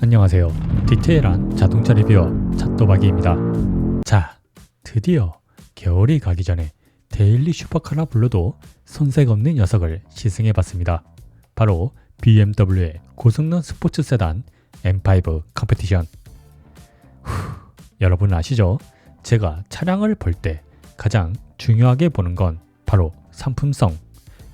안녕하세요. 디테일한 자동차 리뷰어 잣도박이입니다. 자, 드디어 겨울이 가기 전에 데일리 슈퍼카라 불러도 손색 없는 녀석을 시승해봤습니다. 바로 BMW의 고성능 스포츠 세단 M5 컴페티션. 여러분 아시죠? 제가 차량을 볼 때 가장 중요하게 보는 건 바로 상품성.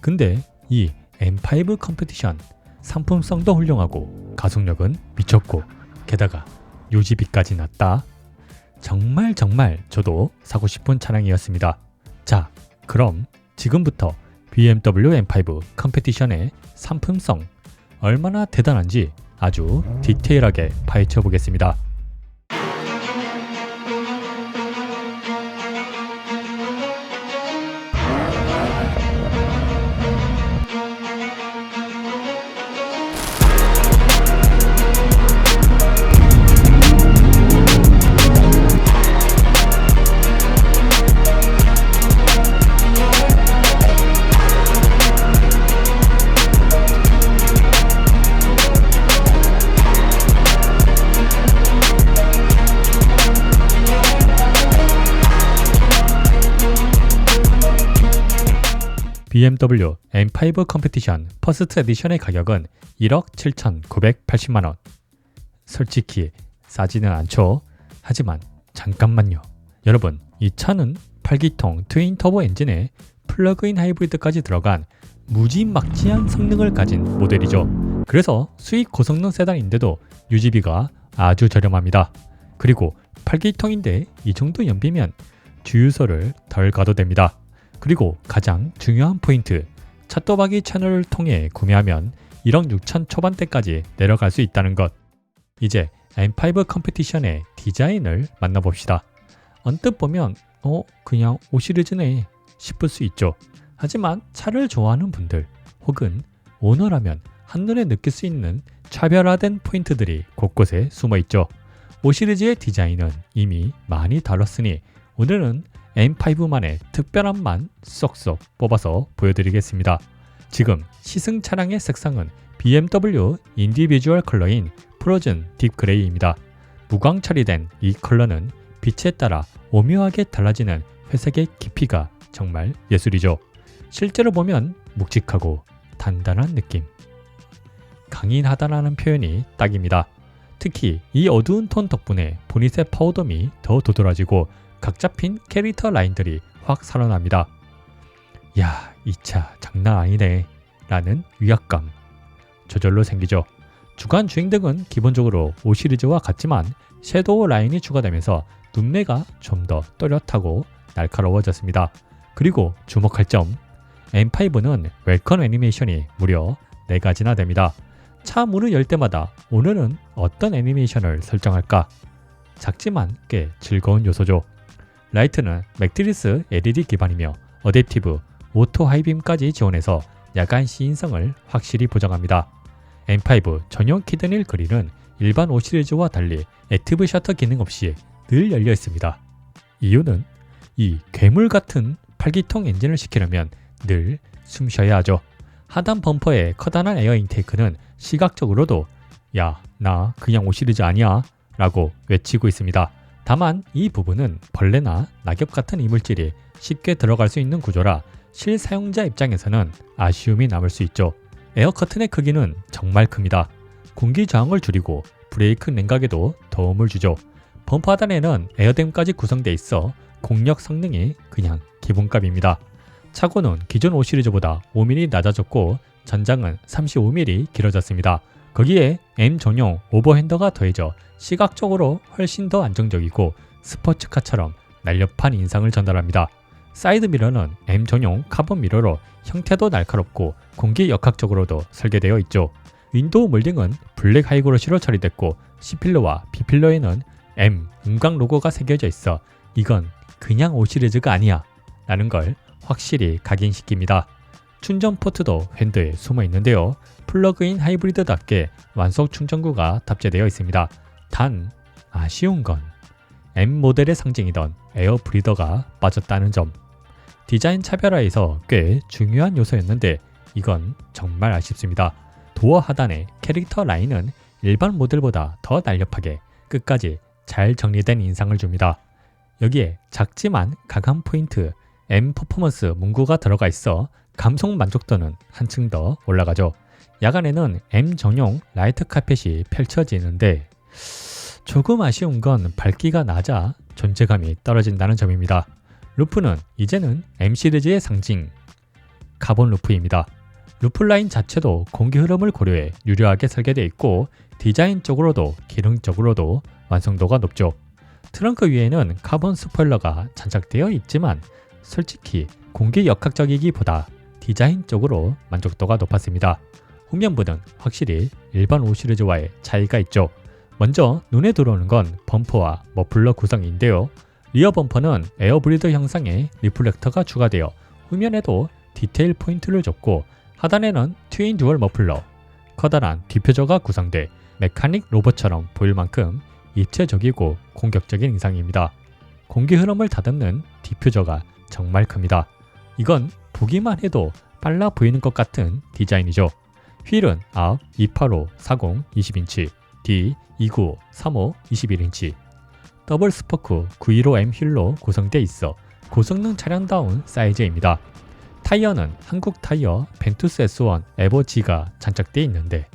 근데 이 M5 컴페티션 상품성도 훌륭하고 가속력은 미쳤고 게다가 유지비까지 낮다. 정말 저도 사고 싶은 차량이었습니다. 자, 그럼 지금부터 BMW M5 컴페티션의 상품성 얼마나 대단한지 아주 디테일하게 파헤쳐 보겠습니다. BMW M5 컴페티션 퍼스트 에디션의 가격은 1억 7,980만원. 솔직히 싸지는 않죠. 하지만 잠깐만요. 여러분, 이 차는 8기통 트윈 터보 엔진에 플러그인 하이브리드까지 들어간 무지막지한 성능을 가진 모델이죠. 그래서 수익 고성능 세단인데도 유지비가 아주 저렴합니다. 그리고 8기통인데 이 정도 연비면 주유소를 덜 가도 됩니다. 그리고 가장 중요한 포인트, 잣도박이 채널을 통해 구매하면 1억 6천 초반대까지 내려갈 수 있다는 것. 이제 M5 컴페티션의 디자인을 만나봅시다. 언뜻 보면 그냥 5시리즈네 싶을 수 있죠. 하지만 차를 좋아하는 분들 혹은 오너라면 한눈에 느낄 수 있는 차별화된 포인트들이 곳곳에 숨어 있죠. 5시리즈의 디자인은 이미 많이 다뤘으니 오늘은 M5만의 특별함만 쏙쏙 뽑아서 보여드리겠습니다. 지금 시승 차량의 색상은 BMW 인디비주얼 컬러인 프로즌 딥 그레이입니다. 무광 처리된 이 컬러는 빛에 따라 오묘하게 달라지는 회색의 깊이가 정말 예술이죠. 실제로 보면 묵직하고 단단한 느낌. 강인하다라는 표현이 딱입니다. 특히 이 어두운 톤 덕분에 보닛의 파우더미 더 도드라지고 각 잡힌 캐릭터 라인들이 확 살아납니다. 야, 이 차 장난 아니네 라는 위압감 저절로 생기죠. 주간 주행등은 기본적으로 5시리즈와 같지만 섀도우 라인이 추가되면서 눈매가 좀 더 또렷하고 날카로워졌습니다. 그리고 주목할 점, M5는 웰컴 애니메이션이 무려 4가지나 됩니다. 차 문을 열 때마다 오늘은 어떤 애니메이션을 설정할까? 작지만 꽤 즐거운 요소죠. 라이트는 맥트리스 LED 기반이며 어댑티브, 오토 하이빔까지 지원해서 야간 시인성을 확실히 보장합니다. M5 전용 키드닐 그릴은 일반 5시리즈와 달리 액티브 셔터 기능 없이 늘 열려 있습니다. 이유는 이 괴물 같은 8기통 엔진을 시키려면 늘 숨 쉬어야 하죠. 하단 범퍼의 커다란 에어 인테이크는 시각적으로도 야, 나 그냥 5시리즈 아니야 라고 외치고 있습니다. 다만 이 부분은 벌레나 낙엽 같은 이물질이 쉽게 들어갈 수 있는 구조라 실사용자 입장에서는 아쉬움이 남을 수 있죠. 에어 커튼의 크기는 정말 큽니다. 공기 저항을 줄이고 브레이크 냉각에도 도움을 주죠. 범퍼 하단에는 에어댐까지 구성되어 있어 공력 성능이 그냥 기본값입니다. 차고는 기존 5시리즈보다 5mm 낮아졌고 전장은 35mm 길어졌습니다. 거기에 M 전용 오버핸더가 더해져 시각적으로 훨씬 더 안정적이고 스포츠카처럼 날렵한 인상을 전달합니다. 사이드미러는 M 전용 카본 미러로 형태도 날카롭고 공기 역학적으로도 설계되어 있죠. 윈도우 몰딩은 블랙 하이그로시로 처리됐고 C필러와 B필러에는 M 음각 로고가 새겨져 있어 이건 그냥 5시리즈가 아니야 라는 걸 확실히 각인시킵니다. 충전 포트도 핸드에 숨어 있는데요. 플러그인 하이브리드답게 완속 충전구가 탑재되어 있습니다. 단 아쉬운 건 M 모델의 상징이던 에어 브리더가 빠졌다는 점. 디자인 차별화에서 꽤 중요한 요소였는데 이건 정말 아쉽습니다. 도어 하단의 캐릭터 라인은 일반 모델보다 더 날렵하게 끝까지 잘 정리된 인상을 줍니다. 여기에 작지만 강한 포인트 M 퍼포먼스 문구가 들어가 있어 감성 만족도는 한층 더 올라가죠. 야간에는 M 전용 라이트 카펫이 펼쳐지는데 조금 아쉬운 건 밝기가 낮아 존재감이 떨어진다는 점입니다. 루프는 이제는 M 시리즈의 상징 카본 루프입니다. 루프 라인 자체도 공기 흐름을 고려해 유려하게 설계되어 있고 디자인적으로도 기능적으로도 완성도가 높죠. 트렁크 위에는 카본 스포일러가 장착되어 있지만 솔직히 공기 역학적이기보다 디자인적으로 만족도가 높았습니다. 후면부는 확실히 일반 5 시리즈와의 차이가 있죠. 먼저 눈에 들어오는 건 범퍼와 머플러 구성인데요. 리어 범퍼는 에어브리더 형상의 리플렉터가 추가되어 후면에도 디테일 포인트를 줬고 하단에는 트윈 듀얼 머플러, 커다란 디퓨저가 구성돼 메카닉 로봇처럼 보일 만큼 입체적이고 공격적인 인상입니다. 공기 흐름을 다듬는 디퓨저가 정말 큽니다. 이건 보기만 해도 빨라 보이는 것 같은 디자인이죠. 휠은 앞 285, 40, 20인치, 뒤 295, 35, 21인치, 더블 스포크 915M 휠로 구성되어 있어 고성능 차량다운 사이즈입니다. 타이어는 한국 타이어 벤투스 S1 에버 G가 장착되어 있는데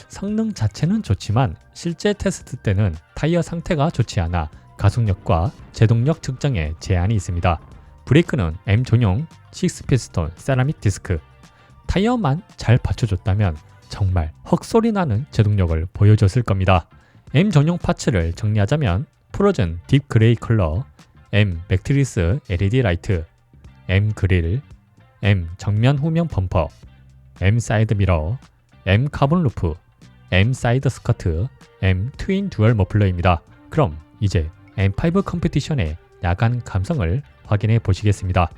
성능 자체는 좋지만 실제 테스트 때는 타이어 상태가 좋지 않아 가속력과 제동력 측정에 제한이 있습니다. 브레이크는 M 전용 6피스톤 세라믹 디스크. 타이어만 잘 받쳐줬다면 정말 헉소리 나는 제동력을 보여줬을 겁니다. M 전용 파츠를 정리하자면 프로즌 딥 그레이 컬러, M 매트리스 LED 라이트, M 그릴, M 정면 후면 범퍼, M 사이드 미러, M 카본 루프, M 사이드 스커트, M 트윈 듀얼 머플러입니다. 그럼 이제 M5 컴피티션의 야간 감성을 확인해 보시겠습니다.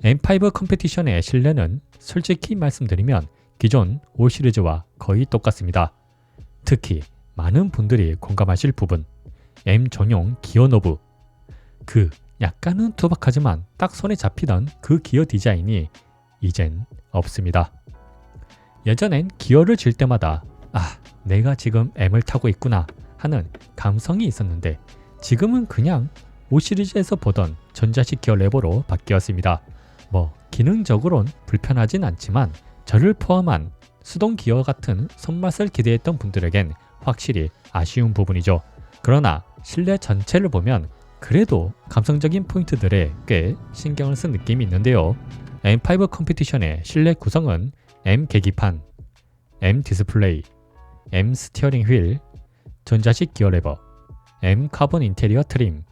M5 컴피티션의 실내는 솔직히 말씀드리면 기존 5 시리즈와 거의 똑같습니다. 특히 많은 분들이 공감하실 부분, M 전용 기어 노브. 그 약간은 투박하지만 딱 손에 잡히던 그 기어 디자인이 이젠 없습니다. 예전엔 기어를 쥘 때마다 내가 지금 M을 타고 있구나 하는 감성이 있었는데 지금은 그냥 5 시리즈에서 보던 전자식 기어 레버로 바뀌었습니다. 기능적으론 불편하진 않지만 저를 포함한 수동 기어 같은 손맛을 기대했던 분들에겐 확실히 아쉬운 부분이죠. 그러나 실내 전체를 보면 그래도 감성적인 포인트들에 꽤 신경을 쓴 느낌이 있는데요. M5 컴피티션의 실내 구성은 M 계기판, M 디스플레이, M 스티어링 휠, 전자식 기어 레버, M 카본 인테리어 트림,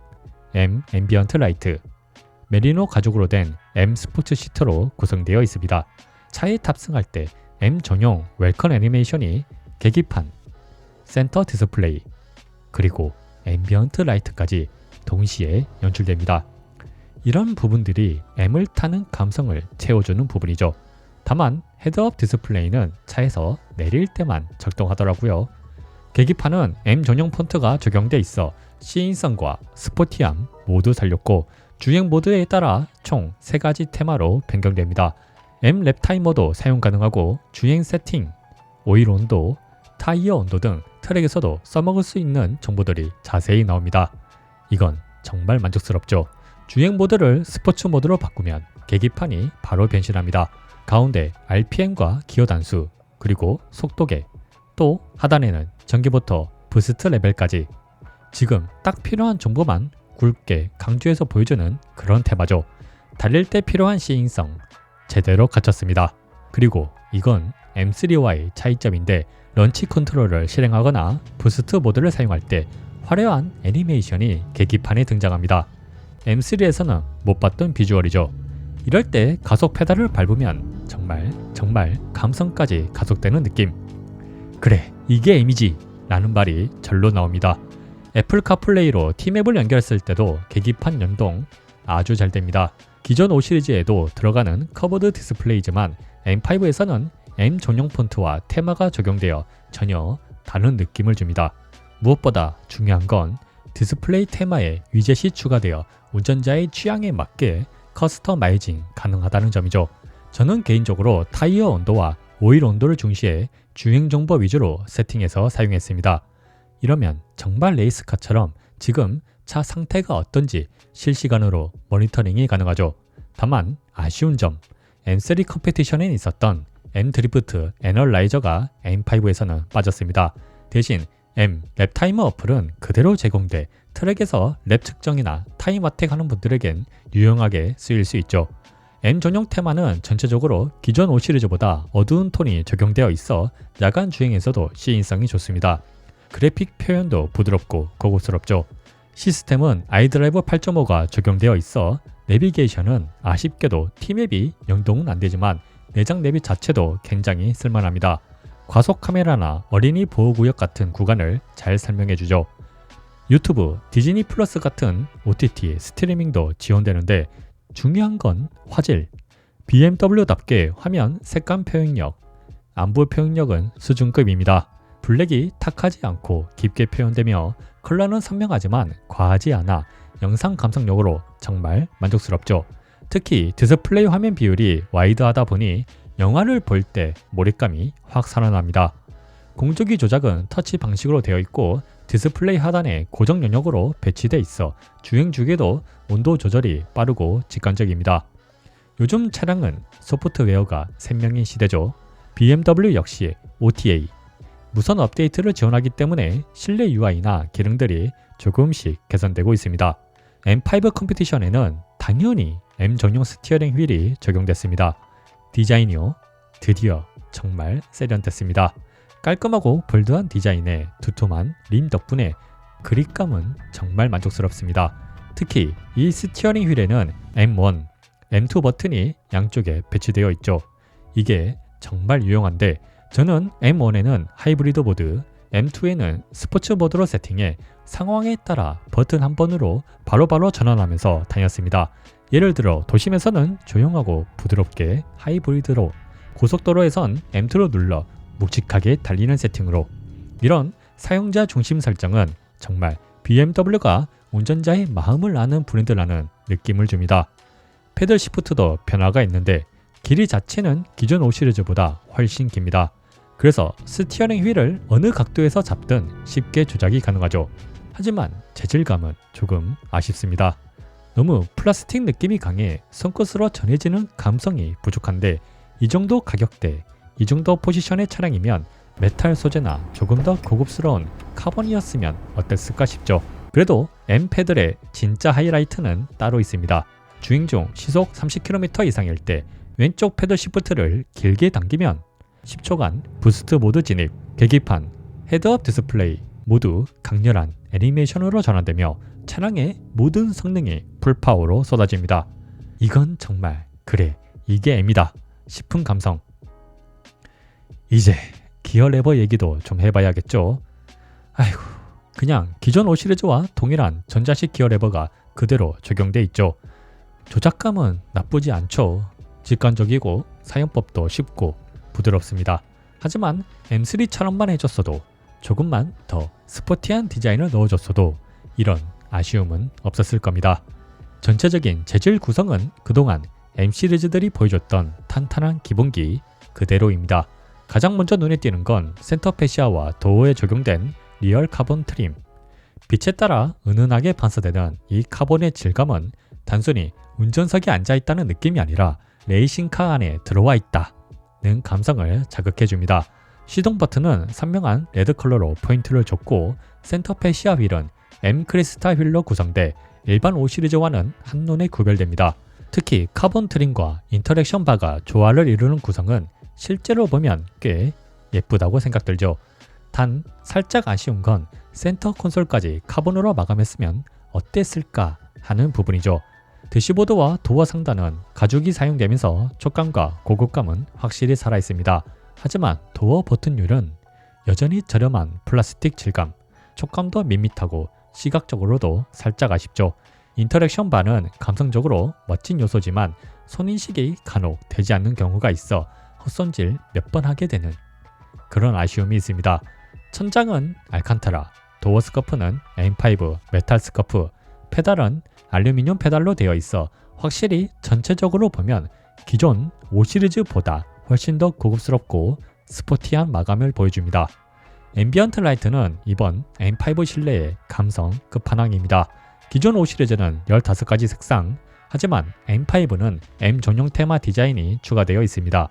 M 앰비언트 라이트, 메리노 가죽으로 된 M 스포츠 시트로 구성되어 있습니다. 차에 탑승할 때 M 전용 웰컴 애니메이션이 계기판, 센터 디스플레이, 그리고 앰비언트 라이트까지 동시에 연출됩니다. 이런 부분들이 M을 타는 감성을 채워주는 부분이죠. 다만 헤드업 디스플레이는 차에서 내릴 때만 작동하더라고요. 계기판은 M 전용 폰트가 적용돼 있어 시인성과 스포티함 모두 살렸고 주행 모드에 따라 총 3가지 테마로 변경됩니다. M 랩 타이머도 사용 가능하고 주행 세팅, 오일 온도, 타이어 온도 등 트랙에서도 써먹을 수 있는 정보들이 자세히 나옵니다. 이건 정말 만족스럽죠. 주행 모드를 스포츠 모드로 바꾸면 계기판이 바로 변신합니다. 가운데 RPM과 기어 단수, 그리고 속도계, 또 하단에는 전기부터 부스트 레벨까지 지금 딱 필요한 정보만 굵게 강조해서 보여주는 그런 테마죠. 달릴 때 필요한 시인성 제대로 갖췄습니다. 그리고 이건 M3와의 차이점인데 런치 컨트롤을 실행하거나 부스트 모드를 사용할 때 화려한 애니메이션이 계기판에 등장합니다. M3에서는 못 봤던 비주얼이죠. 이럴 때 가속 페달을 밟으면 정말 감성까지 가속되는 느낌. 그래, 이게 M이지 라는 말이 절로 나옵니다. 애플 카플레이로 T맵을 연결했을 때도 계기판 연동 아주 잘 됩니다. 기존 5 시리즈에도 들어가는 커버드 디스플레이지만 M5에서는 M 전용 폰트와 테마가 적용되어 전혀 다른 느낌을 줍니다. 무엇보다 중요한 건 디스플레이 테마에 위젯이 추가되어 운전자의 취향에 맞게 커스터마이징 가능하다는 점이죠. 저는 개인적으로 타이어 온도와 오일 온도를 중시해 주행 정보 위주로 세팅해서 사용했습니다. 이러면 정말 레이스카처럼 지금 차 상태가 어떤지 실시간으로 모니터링이 가능하죠. 다만 아쉬운 점, M3 컴피티션에 있었던 M 드리프트 애널라이저가 M5에서는 빠졌습니다. 대신 M 랩 타이머 어플은 그대로 제공돼 트랙에서 랩 측정이나 타임 어택 하는 분들에겐 유용하게 쓰일 수 있죠. M 전용 테마는 전체적으로 기존 5 시리즈보다 어두운 톤이 적용되어 있어 야간 주행에서도 시인성이 좋습니다. 그래픽 표현도 부드럽고 고급스럽죠. 시스템은 아이드라이브 8.5가 적용되어 있어 내비게이션은 아쉽게도 T맵이 연동은 안되지만 내장 내비 자체도 굉장히 쓸만합니다. 과속 카메라나 어린이 보호구역 같은 구간을 잘 설명해주죠. 유튜브, 디즈니 플러스 같은 OTT 스트리밍도 지원되는데 중요한 건 화질. BMW답게 화면 색감 표현력, 안부 표현력은 수준급입니다. 블랙이 탁하지 않고 깊게 표현되며 컬러는 선명하지만 과하지 않아 영상 감상용으로 정말 만족스럽죠. 특히 디스플레이 화면 비율이 와이드하다 보니 영화를 볼 때 몰입감이 확 살아납니다. 공조기 조작은 터치 방식으로 되어 있고 디스플레이 하단에 고정 영역으로 배치돼 있어 주행 중에도 온도 조절이 빠르고 직관적입니다. 요즘 차량은 소프트웨어가 생명인 시대죠. BMW 역시 OTA, 무선 업데이트를 지원하기 때문에 실내 UI나 기능들이 조금씩 개선되고 있습니다. M5 컴피티션에는 당연히 M 전용 스티어링 휠이 적용됐습니다. 디자인이요, 드디어 정말 세련됐습니다. 깔끔하고 볼드한 디자인에 두툼한 림 덕분에 그립감은 정말 만족스럽습니다. 특히 이 스티어링 휠에는 M1, M2 버튼이 양쪽에 배치되어 있죠. 이게 정말 유용한데 저는 M1에는 하이브리드 모드, M2에는 스포츠 모드로 세팅해 상황에 따라 버튼 한 번으로 바로바로 전환하면서 다녔습니다. 예를 들어 도심에서는 조용하고 부드럽게 하이브리드로, 고속도로에선 M2로 눌러 묵직하게 달리는 세팅으로. 이런 사용자 중심 설정은 정말 BMW가 운전자의 마음을 아는 브랜드라는 느낌을 줍니다. 패들 시프트도 변화가 있는데 길이 자체는 기존 5 시리즈보다 훨씬 깁니다. 그래서 스티어링 휠을 어느 각도에서 잡든 쉽게 조작이 가능하죠. 하지만 재질감은 조금 아쉽습니다. 너무 플라스틱 느낌이 강해 손끝으로 전해지는 감성이 부족한데 이 정도 가격대, 이 정도 포지션의 차량이면 메탈 소재나 조금 더 고급스러운 카본이었으면 어땠을까 싶죠. 그래도 M 패들의 진짜 하이라이트는 따로 있습니다. 주행 중 시속 30km 이상일 때 왼쪽 패들 시프트를 길게 당기면 10초간 부스트 모드 진입, 계기판, 헤드업 디스플레이 모두 강렬한 애니메이션으로 전환되며 차량의 모든 성능이 풀파워로 쏟아집니다. 이건 정말 그래, 이게 M이다 싶은 감성. 이제 기어 레버 얘기도 좀 해봐야겠죠. 아이고, 그냥 기존 5 시리즈와 동일한 전자식 기어 레버가 그대로 적용돼 있죠. 조작감은 나쁘지 않죠. 직관적이고 사용법도 쉽고 부드럽습니다. 하지만 M3처럼만 해줬어도, 조금만 더 스포티한 디자인을 넣어줬어도 이런 아쉬움은 없었을 겁니다. 전체적인 재질 구성은 그동안 M 시리즈들이 보여줬던 탄탄한 기본기 그대로입니다. 가장 먼저 눈에 띄는 건 센터 패시아와 도어에 적용된 리얼 카본 트림. 빛에 따라 은은하게 반사되는 이 카본의 질감은 단순히 운전석에 앉아있다는 느낌이 아니라 레이싱카 안에 들어와 있다는 감성을 자극해줍니다. 시동 버튼은 선명한 레드 컬러로 포인트를 줬고 센터페 시야 휠은 M 크리스탈 휠로 구성돼 일반 5 시리즈와는 한눈에 구별됩니다. 특히 카본 트림과 인터랙션 바가 조화를 이루는 구성은 실제로 보면 꽤 예쁘다고 생각들죠. 단 살짝 아쉬운 건 센터 콘솔까지 카본으로 마감했으면 어땠을까 하는 부분이죠. 대시보드와 도어 상단은 가죽이 사용되면서 촉감과 고급감은 확실히 살아있습니다. 하지만 도어 버튼율은 여전히 저렴한 플라스틱 질감, 촉감도 밋밋하고 시각적으로도 살짝 아쉽죠. 인터랙션 바는 감성적으로 멋진 요소지만 손인식이 간혹 되지 않는 경우가 있어 헛손질 몇 번 하게 되는 그런 아쉬움이 있습니다. 천장은 알칸타라, 도어 스커프는 M5 메탈 스커프, 페달은 알루미늄 페달로 되어 있어 확실히 전체적으로 보면 기존 5 시리즈보다 훨씬 더 고급스럽고 스포티한 마감을 보여줍니다. 앰비언트 라이트는 이번 M5 실내의 감성 끝판왕입니다. 기존 5 시리즈는 15가지 색상, 하지만 M5는 M 전용 테마 디자인이 추가되어 있습니다.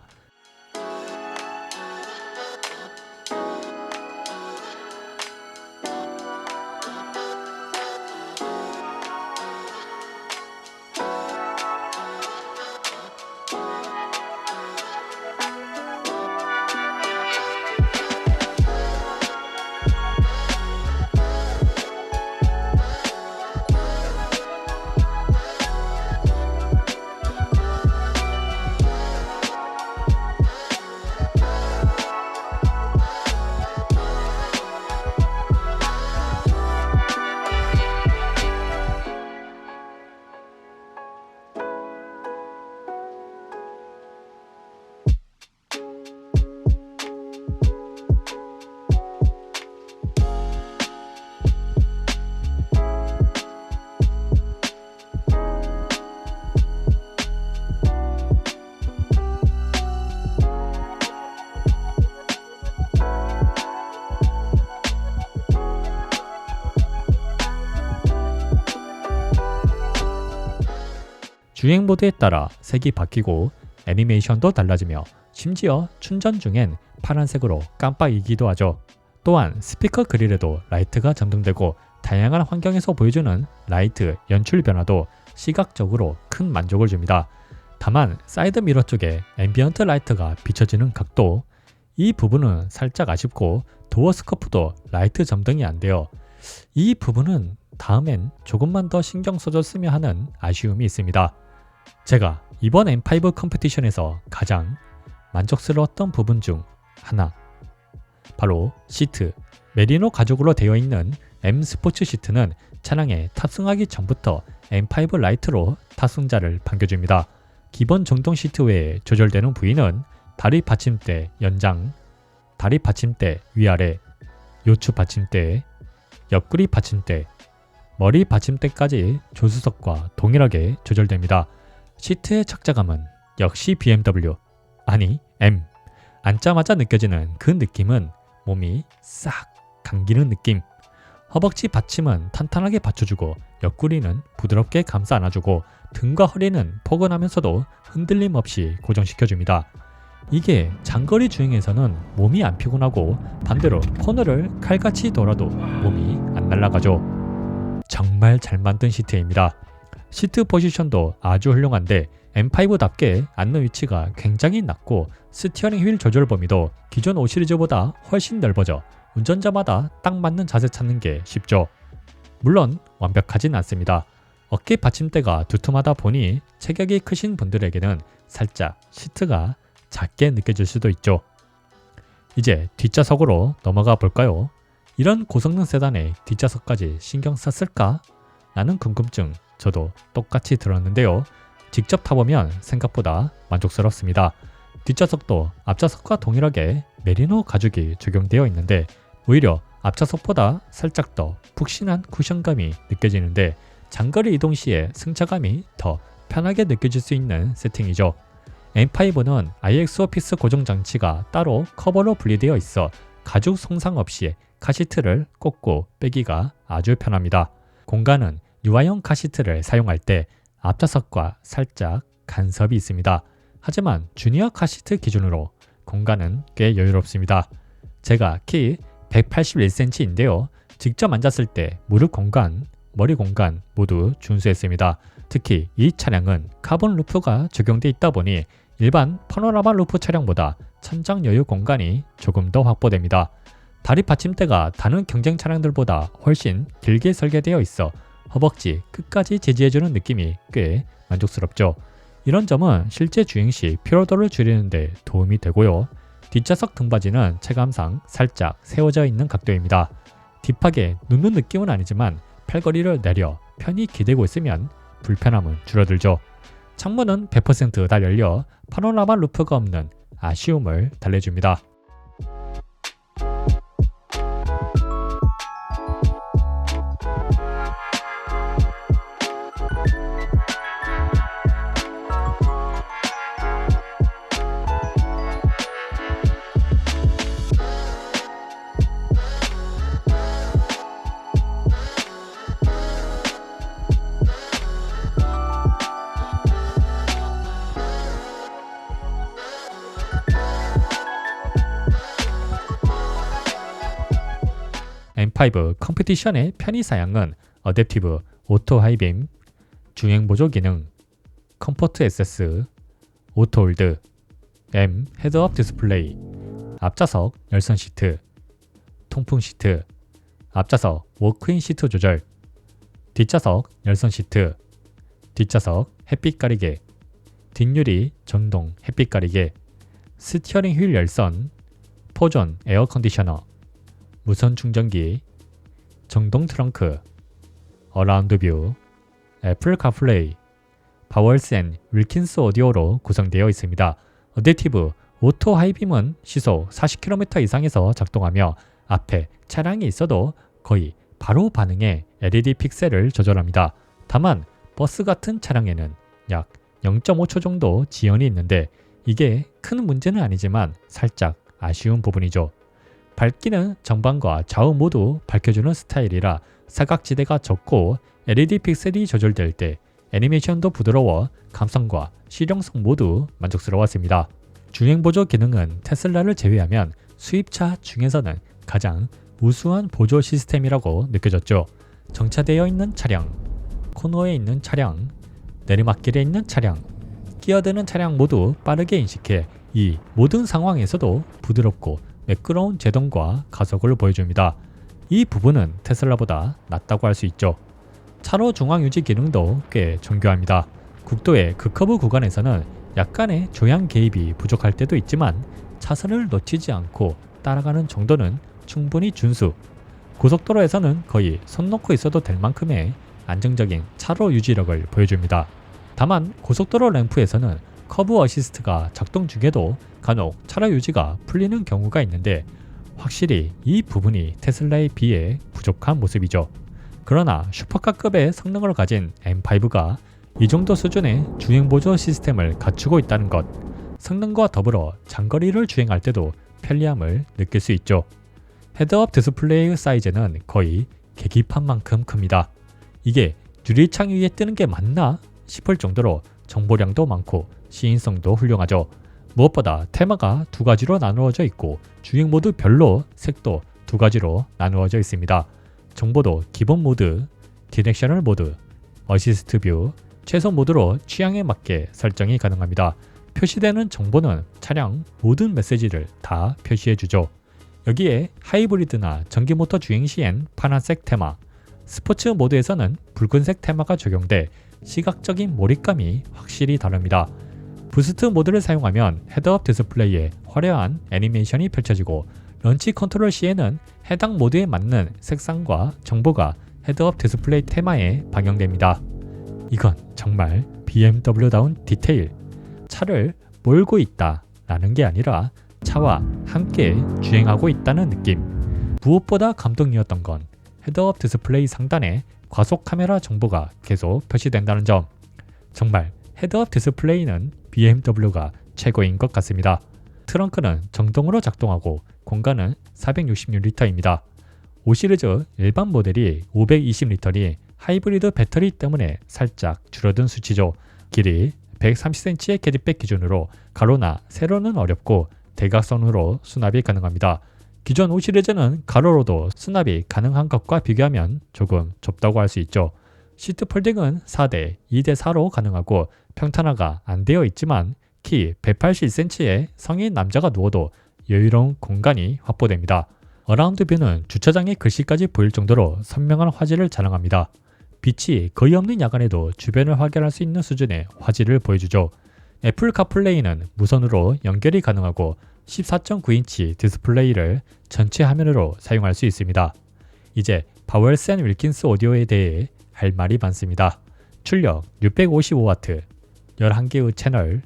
주행모드에 따라 색이 바뀌고 애니메이션도 달라지며 심지어 충전 중엔 파란색으로 깜빡이기도 하죠. 또한 스피커 그릴에도 라이트가 전등되고 다양한 환경에서 보여주는 라이트 연출 변화도 시각적으로 큰 만족을 줍니다. 다만 사이드 미러 쪽에 앰비언트 라이트가 비춰지는 각도, 이 부분은 살짝 아쉽고 도어 스커프도 라이트 점등이 안 돼요. 이 부분은 다음엔 조금만 더 신경 써줬으면 하는 아쉬움이 있습니다. 제가 이번 M5 컴피티션에서 가장 만족스러웠던 부분 중 하나, 바로 시트. 메리노 가죽으로 되어 있는 M 스포츠 시트는 차량에 탑승하기 전부터 M5 라이트로 탑승자를 반겨줍니다. 기본 전동 시트 외에 조절되는 부위는 다리 받침대 연장, 다리 받침대 위아래, 요추 받침대, 옆구리 받침대, 머리 받침대까지 조수석과 동일하게 조절됩니다. 시트의 착자감은 역시 BMW, 아니 M. 앉자마자 느껴지는 그 느낌은 몸이 싹 감기는 느낌. 허벅지 받침은 탄탄하게 받쳐주고 옆구리는 부드럽게 감싸 안아주고 등과 허리는 포근하면서도 흔들림 없이 고정시켜줍니다. 이게 장거리 주행에서는 몸이 안 피곤하고 반대로 코너를 칼같이 돌아도 몸이 안 날아가죠. 정말 잘 만든 시트입니다. 시트 포지션도 아주 훌륭한데 M5답게 앉는 위치가 굉장히 낮고 스티어링 휠 조절 범위도 기존 5 시리즈보다 훨씬 넓어져 운전자마다 딱 맞는 자세 찾는 게 쉽죠. 물론 완벽하진 않습니다. 어깨 받침대가 두툼하다 보니 체격이 크신 분들에게는 살짝 시트가 작게 느껴질 수도 있죠. 이제 뒷좌석으로 넘어가 볼까요? 이런 고성능 세단에 뒷좌석까지 신경 썼을까? 라는 궁금증 저도 똑같이 들었는데요. 직접 타보면 생각보다 만족스럽습니다. 뒷좌석도 앞좌석과 동일하게 메리노 가죽이 적용되어 있는데 오히려 앞좌석보다 살짝 더 푹신한 쿠션감이 느껴지는데 장거리 이동 시에 승차감이 더 편하게 느껴질 수 있는 세팅이죠. M5는 IX 오피스 고정 장치가 따로 커버로 분리되어 있어 가죽 손상 없이 카시트를 꽂고 빼기가 아주 편합니다. 공간은 유아용 카시트를 사용할 때 앞좌석과 살짝 간섭이 있습니다. 하지만 주니어 카시트 기준으로 공간은 꽤 여유롭습니다. 제가 키 181cm인데요. 직접 앉았을 때 무릎 공간, 머리 공간 모두 준수했습니다. 특히 이 차량은 카본 루프가 적용돼 있다 보니 일반 파노라마 루프 차량보다 천장 여유 공간이 조금 더 확보됩니다. 다리 받침대가 다른 경쟁 차량들보다 훨씬 길게 설계되어 있어 허벅지 끝까지 지지해주는 느낌이 꽤 만족스럽죠. 이런 점은 실제 주행 시 피로도를 줄이는 데 도움이 되고요. 뒷좌석 등받이는 체감상 살짝 세워져 있는 각도입니다. 딥하게 눕는 느낌은 아니지만 팔걸이를 내려 편히 기대고 있으면 불편함은 줄어들죠. 창문은 100% 다 열려 파노라마 루프가 없는 아쉬움을 달래줍니다. M5 컴피티션의 편의 사양은 어댑티브 오토 하이빔, 주행 보조 기능, 컴포트 SS, 오토 홀드, M 헤드업 디스플레이, 앞좌석 열선 시트, 통풍 시트, 앞좌석 워크인 시트 조절, 뒷좌석 열선 시트, 뒷좌석 햇빛 가리개, 뒷유리 전동 햇빛 가리개, 스티어링 휠 열선, 포존 에어 컨디셔너, 무선 충전기, 전동 트렁크, 어라운드 뷰, 애플 카플레이, 바월센 윌킨스 오디오로 구성되어 있습니다. 어댑티브 오토 하이빔은 시속 40km 이상에서 작동하며 앞에 차량이 있어도 거의 바로 반응해 LED 픽셀을 조절합니다. 다만 버스 같은 차량에는 약 0.5초 정도 지연이 있는데 이게 큰 문제는 아니지만 살짝 아쉬운 부분이죠. 밝기는 전방과 좌우 모두 밝혀주는 스타일이라 사각지대가 적고 LED 픽셀이 조절될 때 애니메이션도 부드러워 감성과 실용성 모두 만족스러웠습니다. 주행보조 기능은 테슬라를 제외하면 수입차 중에서는 가장 우수한 보조 시스템이라고 느껴졌죠. 정차되어 있는 차량, 코너에 있는 차량, 내리막길에 있는 차량, 끼어드는 차량 모두 빠르게 인식해 이 모든 상황에서도 부드럽고 매끄러운 제동과 가속을 보여줍니다. 이 부분은 테슬라보다 낫다고 할 수 있죠. 차로 중앙 유지 기능도 꽤 정교합니다. 국도의 극커브 구간에서는 약간의 조향 개입이 부족할 때도 있지만 차선을 놓치지 않고 따라가는 정도는 충분히 준수. 고속도로에서는 거의 손 놓고 있어도 될 만큼의 안정적인 차로 유지력을 보여줍니다. 다만 고속도로 램프에서는 커브 어시스트가 작동 중에도 간혹 차로 유지가 풀리는 경우가 있는데 확실히 이 부분이 테슬라에 비해 부족한 모습이죠. 그러나 슈퍼카급의 성능을 가진 M5가 이 정도 수준의 주행보조 시스템을 갖추고 있다는 것, 성능과 더불어 장거리를 주행할 때도 편리함을 느낄 수 있죠. 헤드업 디스플레이의 사이즈는 거의 계기판만큼 큽니다. 이게 유리창 위에 뜨는 게 맞나 싶을 정도로 정보량도 많고 시인성도 훌륭하죠. 무엇보다 테마가 두 가지로 나누어져 있고 주행 모드별로 색도 두 가지로 나누어져 있습니다. 정보도 기본 모드, 디렉셔널 모드, 어시스트 뷰, 최소 모드로 취향에 맞게 설정이 가능합니다. 표시되는 정보는 차량 모든 메시지를 다 표시해주죠. 여기에 하이브리드나 전기모터 주행 시엔 파란색 테마, 스포츠 모드에서는 붉은색 테마가 적용돼 시각적인 몰입감이 확실히 다릅니다. 부스트 모드를 사용하면 헤드업 디스플레이에 화려한 애니메이션이 펼쳐지고 런치 컨트롤 시에는 해당 모드에 맞는 색상과 정보가 헤드업 디스플레이 테마에 반영됩니다. 이건 정말 BMW다운 디테일. 차를 몰고 있다 라는 게 아니라 차와 함께 주행하고 있다는 느낌. 무엇보다 감동이었던 건 헤드업 디스플레이 상단에 과속 카메라 정보가 계속 표시된다는 점. 정말 헤드업 디스플레이는 BMW가 최고인 것 같습니다. 트렁크는 정동으로 작동하고 공간은 466리터입니다. 5시리즈 일반 모델이 520리터니 하이브리드 배터리 때문에 살짝 줄어든 수치죠. 길이 130cm의 캐디백 기준으로 가로나 세로는 어렵고 대각선으로 수납이 가능합니다. 기존 5 시리즈는 가로로도 수납이 가능한 것과 비교하면 조금 좁다고 할 수 있죠. 시트 폴딩은 4대 2대4로 가능하고 평탄화가 안 되어 있지만 키 181cm의 성인 남자가 누워도 여유로운 공간이 확보됩니다. 어라운드 뷰는 주차장의 글씨까지 보일 정도로 선명한 화질을 자랑합니다. 빛이 거의 없는 야간에도 주변을 확인할 수 있는 수준의 화질을 보여주죠. 애플 카플레이는 무선으로 연결이 가능하고 14.9인치 디스플레이를 전체 화면으로 사용할 수 있습니다. 이제 파웰스 앤 윌킨스 오디오에 대해 할 말이 많습니다. 출력 655W, 11개의 채널,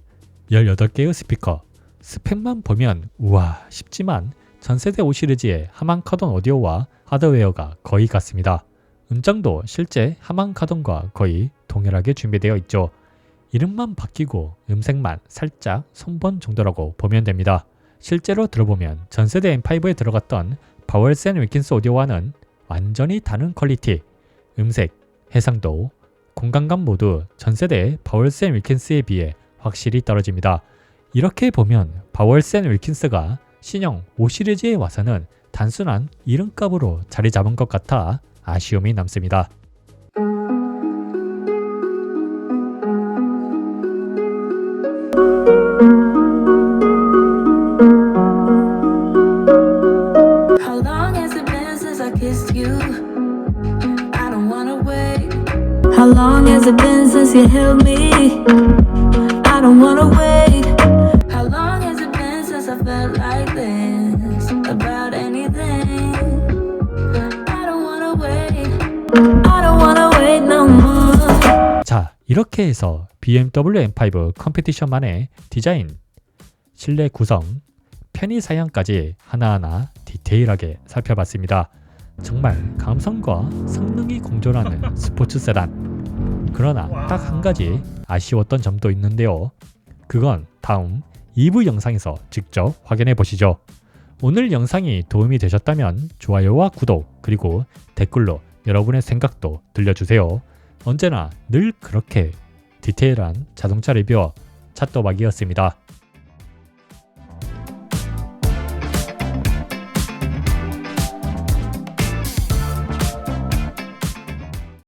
18개의 스피커. 스펙만 보면 우와 싶지만 전세대 5 시리즈의 하만 카돈 오디오와 하드웨어가 거의 같습니다. 음장도 실제 하만 카돈과 거의 동일하게 준비되어 있죠. 이름만 바뀌고 음색만 살짝 손본 정도라고 보면 됩니다. 실제로 들어보면 전세대 M5에 들어갔던 파웰스 앤 윌킨스 오디오와는 완전히 다른 퀄리티, 음색, 해상도, 공간감 모두 전세대 파웰스 앤 윌킨스에 비해 확실히 떨어집니다. 이렇게 보면 파웰스 앤 윌킨스가 신형 5 시리즈에 와서는 단순한 이름값으로 자리 잡은 것 같아 아쉬움이 남습니다. How long has it been since you held me? I don't wanna wait. How long has it been since I felt like this about anything? I don't wanna wait. I don't wanna wait no more. 자, 이렇게 해서 BMW M5 컴피티션만의 디자인, 실내 구성, 편의 사양까지 하나하나 디테일하게 살펴봤습니다. 정말 감성과 성능이 공존하는 스포츠 세단. 그러나 딱 한 가지 아쉬웠던 점도 있는데요. 그건 다음 2부 영상에서 직접 확인해 보시죠. 오늘 영상이 도움이 되셨다면 좋아요와 구독 그리고 댓글로 여러분의 생각도 들려주세요. 언제나 늘 그렇게 디테일한 자동차 리뷰어 찻도박이었습니다.